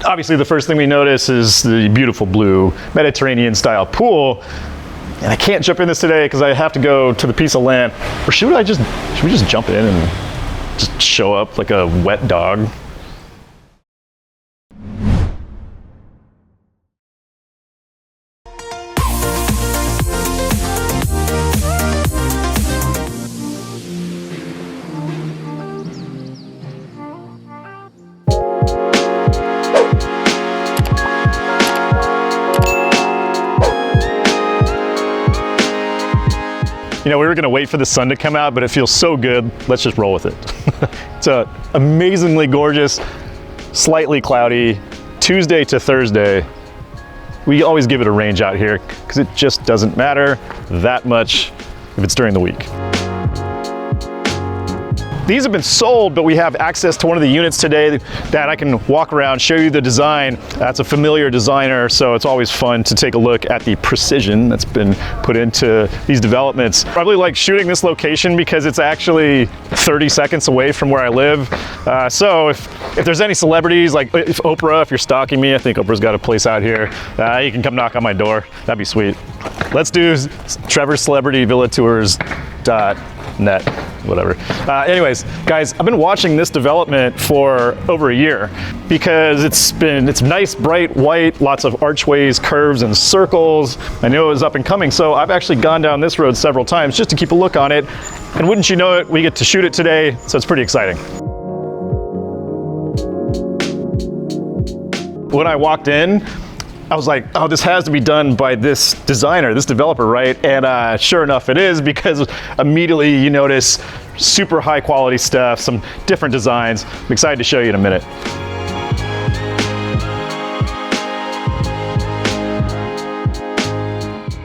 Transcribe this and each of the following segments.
Obviously, the first thing we notice is the beautiful blue Mediterranean style pool. And I can't jump in this today because I have to go to the piece of land. Or should we just jump in and just show up like a wet dog? You know, we were gonna wait for the sun to come out, but it feels so good. Let's just roll with it. It's a amazingly gorgeous, slightly cloudy Tuesday to Thursday. We always give it a range out here because it just doesn't matter that much if it's during the week. These have been sold, but we have access to one of the units today that I can walk around, show you the design. That's a familiar designer, so it's always fun to take a look at the precision that's been put into these developments. Probably like shooting this location because it's actually 30 seconds away from where I live. So if there's any celebrities, like if Oprah, if you're stalking me, I think Oprah's got a place out here, you can come knock on my door. That'd be sweet. Let's do trevorcelebrityvillatours.net. Whatever. Anyways, guys, I've been watching this development for over a year because it's nice, bright white, lots of archways, curves, and circles. I knew it was up and coming, so I've actually gone down this road several times just to keep a look on it. And wouldn't you know it, we get to shoot it today, so it's pretty exciting. When I walked in, I was like, oh, this has to be done by this designer, this developer, right? And sure enough, it is, because immediately you notice super high quality stuff, some different designs. I'm excited to show you in a minute.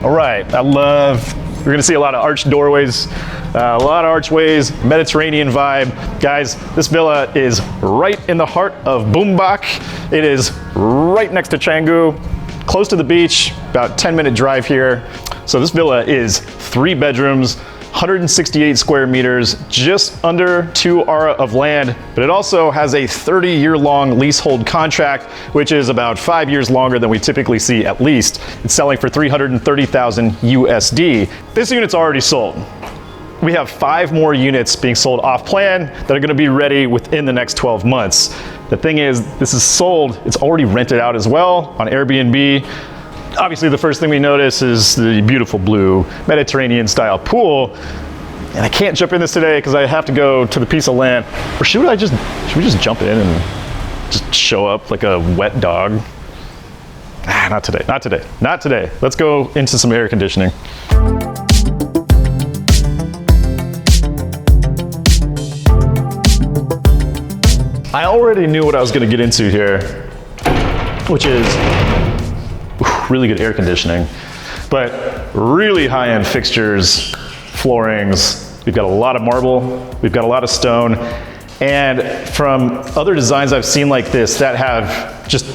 All right, we're gonna see a lot of arched doorways, a lot of archways, Mediterranean vibe. Guys, this villa is right in the heart of Boombak. It is right next to Canggu, close to the beach, about 10-minute drive here. So this villa is 3 bedrooms, 168 square meters, just under 2 ara of land, but it also has a 30-year-long leasehold contract, which is about 5 years longer than we typically see at least. It's selling for $330,000 USD. This unit's already sold. We have 5 more units being sold off plan that are gonna be ready within the next 12 months. The thing is, this is sold, it's already rented out as well on Airbnb. Obviously, the first thing we notice is the beautiful blue Mediterranean style pool. And I can't jump in this today because I have to go to the piece of land. Or should we just jump in and just show up like a wet dog? Not today, not today, not today. Let's go into some air conditioning. I already knew what I was gonna get into here, which is really good air conditioning, but really high-end fixtures, floorings. We've got a lot of marble, we've got a lot of stone, and from other designs I've seen like this that have just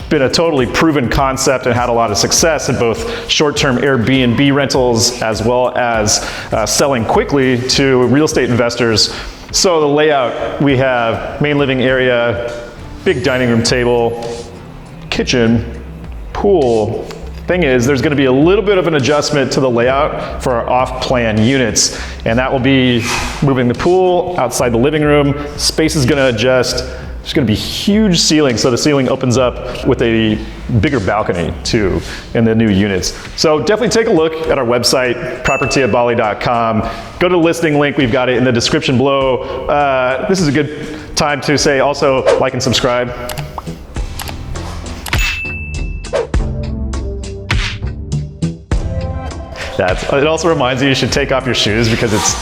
been a totally proven concept and had a lot of success in both short-term Airbnb rentals as well as selling quickly to real estate investors. So the layout, we have main living area, big dining room table, kitchen, pool. Thing is, there's gonna be a little bit of an adjustment to the layout for our off-plan units, and that will be moving the pool outside the living room. Space is gonna adjust. There's gonna be huge ceilings, so the ceiling opens up with a bigger balcony too in the new units. So definitely take a look at our website, propertiabali.com. Go to the listing link, we've got it in the description below. This is a good time to say also like and subscribe. It also reminds you should take off your shoes because it's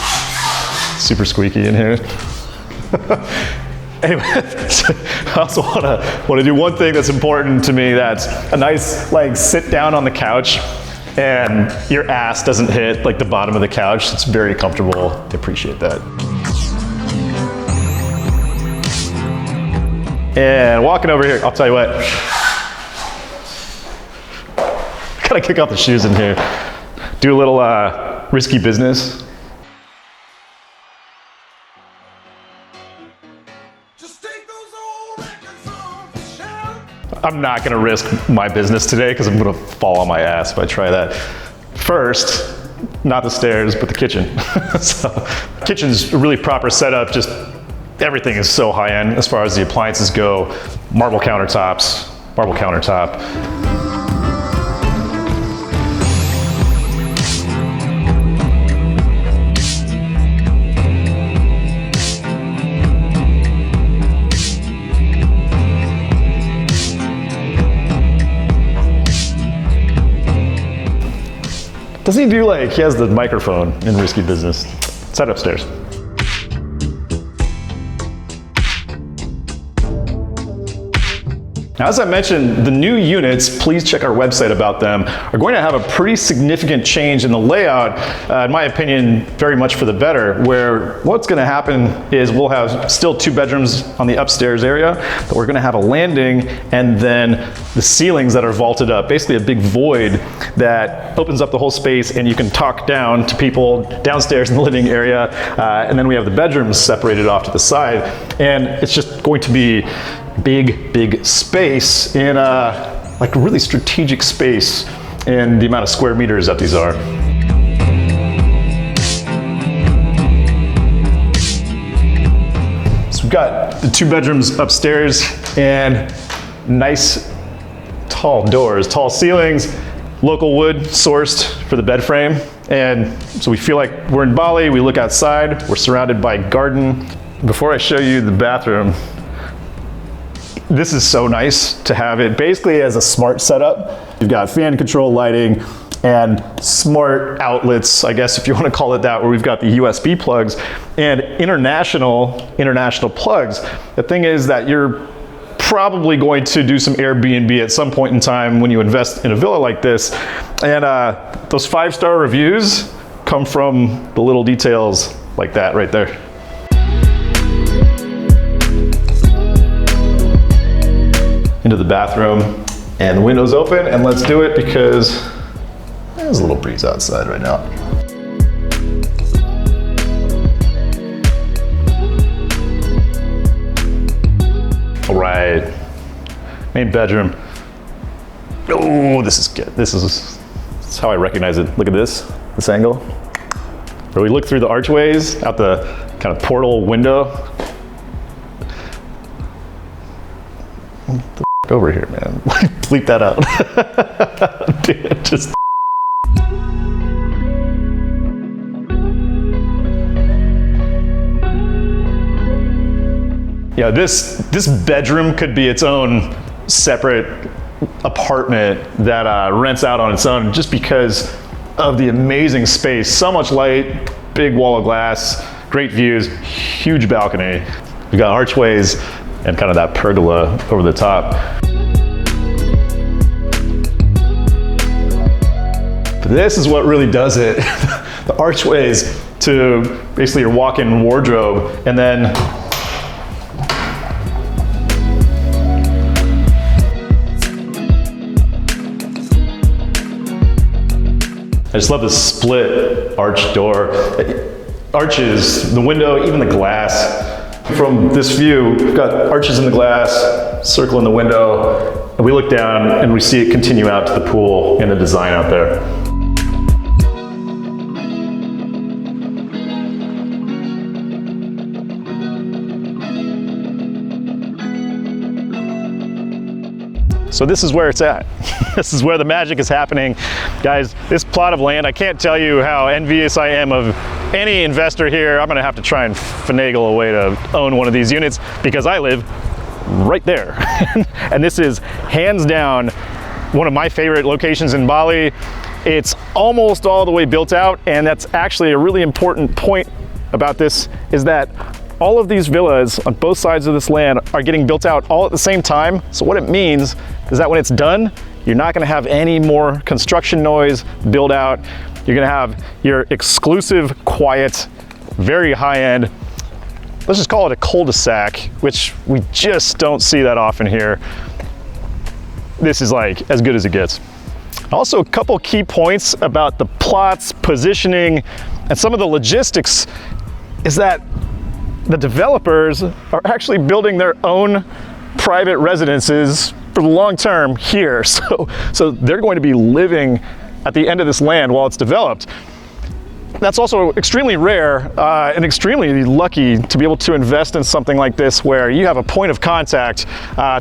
super squeaky in here. Anyway, I also want to do one thing that's important to me. That's a nice sit down on the couch and your ass doesn't hit the bottom of the couch. It's very comfortable. I appreciate that. And walking over here, I'll tell you what. I gotta kick off the shoes in here. Do a little risky business. I'm not gonna risk my business today because I'm gonna fall on my ass if I try that. First, not the stairs, but the kitchen. So, kitchen's a really proper setup, just everything is so high end as far as the appliances go. Marble countertops, marble countertop. Doesn't he do like, he has the microphone in Risky Business. It's that upstairs. Now, as I mentioned, the new units, please check our website about them, are going to have a pretty significant change in the layout, in my opinion, very much for the better, where what's going to happen is we'll have still 2 bedrooms on the upstairs area, but we're going to have a landing and then the ceilings that are vaulted up, basically a big void that opens up the whole space and you can talk down to people downstairs in the living area, and then we have the bedrooms separated off to the side, and it's just going to be big space in a like really strategic space in the amount of square meters that these are. So we've got the 2 bedrooms upstairs and nice tall doors, tall ceilings, local wood sourced for the bed frame. And so we feel like we're in Bali, we look outside, we're surrounded by garden. Before I show you the bathroom, this is so nice to have it basically as a smart setup. You've got fan control lighting and smart outlets, I guess if you want to call it that, where we've got the USB plugs and international plugs. The thing is that you're probably going to do some Airbnb at some point in time when you invest in a villa like this. And those 5-star reviews come from the little details like that right there. Into the bathroom, and the window's open, and let's do it because there's a little breeze outside right now. All right, main bedroom. Oh, this is good. This is how I recognize it. Look at this angle. Where we look through the archways out the kind of portal window. Over here, man. Bleep that out. Dude, just. Yeah, this bedroom could be its own separate apartment that rents out on its own just because of the amazing space. So much light, big wall of glass, great views, huge balcony. We got archways and kind of that pergola over the top. But this is what really does it. The archways to basically your walk-in wardrobe, and then I just love the split arch door. Arches, the window, even the glass. From this view, we've got arches in the glass, circle in the window, and we look down and we see it continue out to the pool and the design out there. So this is where it's at. This is where the magic is happening. Guys, this plot of land, I can't tell you how envious I am of any investor here. I'm gonna have to try and finagle a way to own one of these units because I live right there. And this is hands down one of my favorite locations in Bali. It's almost all the way built out, and that's actually a really important point about this is that all of these villas on both sides of this land are getting built out all at the same time. So what it means is that when it's done, you're not gonna have any more construction noise build out. You're gonna have your exclusive, quiet, very high-end, let's just call it a cul-de-sac, which we just don't see that often here. This is like as good as it gets. Also, a couple key points about the plots, positioning, and some of the logistics is that the developers are actually building their own private residences for the long term here. So they're going to be living at the end of this land while it's developed. That's also extremely rare and extremely lucky to be able to invest in something like this where you have a point of contact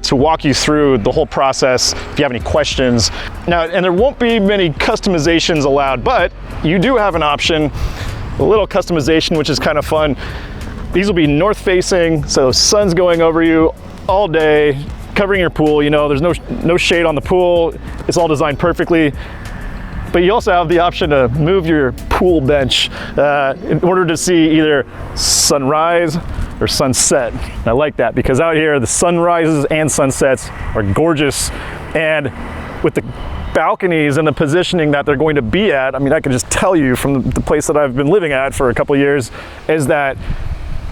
to walk you through the whole process if you have any questions. Now, and there won't be many customizations allowed, but you do have an option, a little customization, which is kind of fun. These will be north facing, so sun's going over you all day, covering your pool. You know, there's no shade on the pool. It's all designed perfectly. But you also have the option to move your pool bench in order to see either sunrise or sunset. And I like that because out here the sunrises and sunsets are gorgeous, and with the balconies and the positioning that they're going to be at, I mean, I can just tell you from the place that I've been living at for a couple of years is that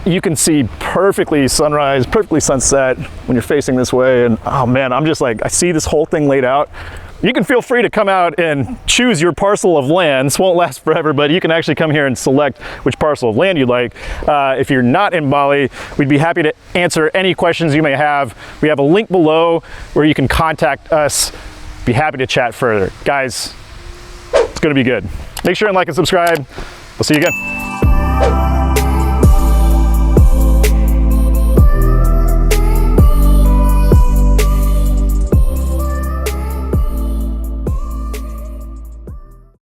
you can see perfectly sunrise, perfectly sunset when you're facing this way. And oh man, I'm just like, I see this whole thing laid out. You can feel free to come out and choose your parcel of land. This won't last forever, but you can actually come here and select which parcel of land you'd like. If you're not in Bali, we'd be happy to answer any questions you may have. We have a link below where you can contact us. Be happy to chat further. Guys, it's gonna be good. Make sure and like and subscribe. We'll see you again.